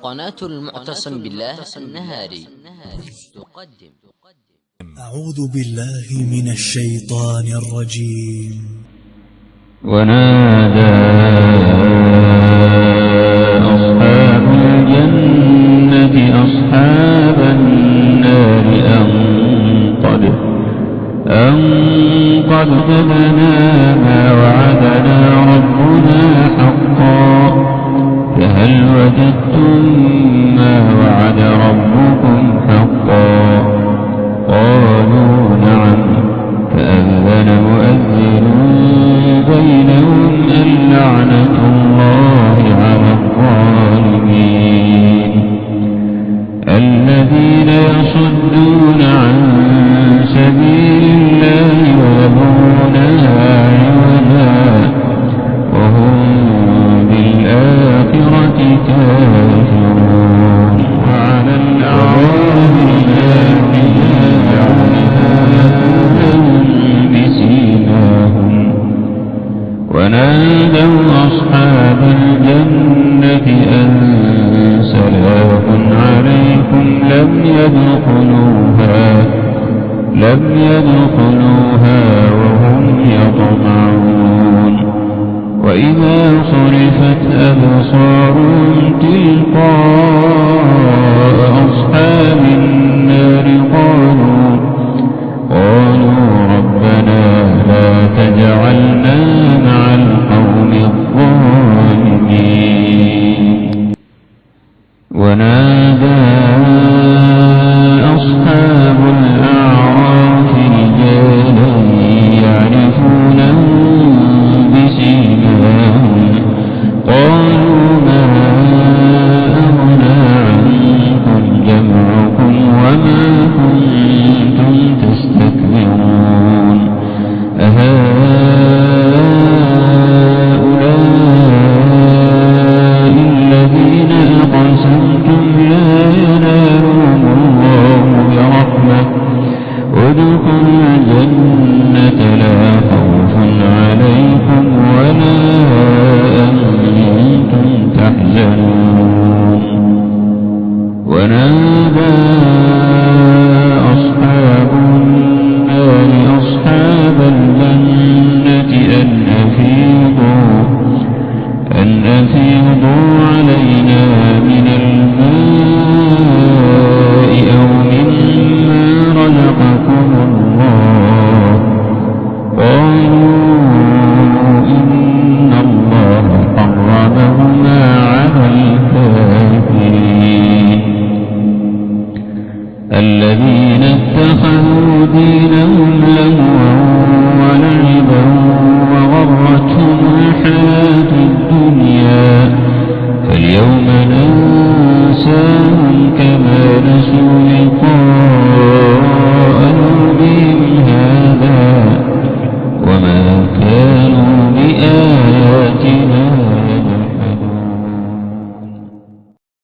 قناة المعتصم بالله النهاري تقدم. أعوذ بالله من الشيطان الرجيم. ونادى أصحاب الجنة أصحاب النار أن قد وجدنا ما وعدنا ربنا حقا فهل وجدتم ما وعد ربكم حقا قالوا نعم فأذن مؤذن بينهم اللعنة الله على الظالمين الذين يصدون عن سبيل الله ويبغونها عوجا وهم بالآخرة كافرون وعلى الأعراف بسيماهم ونادوا أصحاب الجنة أن سلام عليكم لم يدخلوها وهم يطمعون وإذا صرفت أبصارهم تلقاء أصحاب النار قالوا ربنا لا تجعلنا مع القوم الظالمين ونادى أصحاب الأعراف رجالا يعرفونهم بسيماهم قالوا ما أغنى عنكم جمعكم وما كنتم تستكبرون أهؤلاء الذين أقسمتم لا ينالهم الله برحمة ادخلوا الجنة لا خوف عليكم ولا أنتم تحزنون ونادى أصحاب النار أصحاب الجنة أن أفيضوا علينا من الماء أو مما رزقكم الله قالوا إن الله حرمهما على الكافرين الذين اتخذوا دينهم لهوا ولعبا وغرتهم الحياة الدنيا فاليوم ننساهم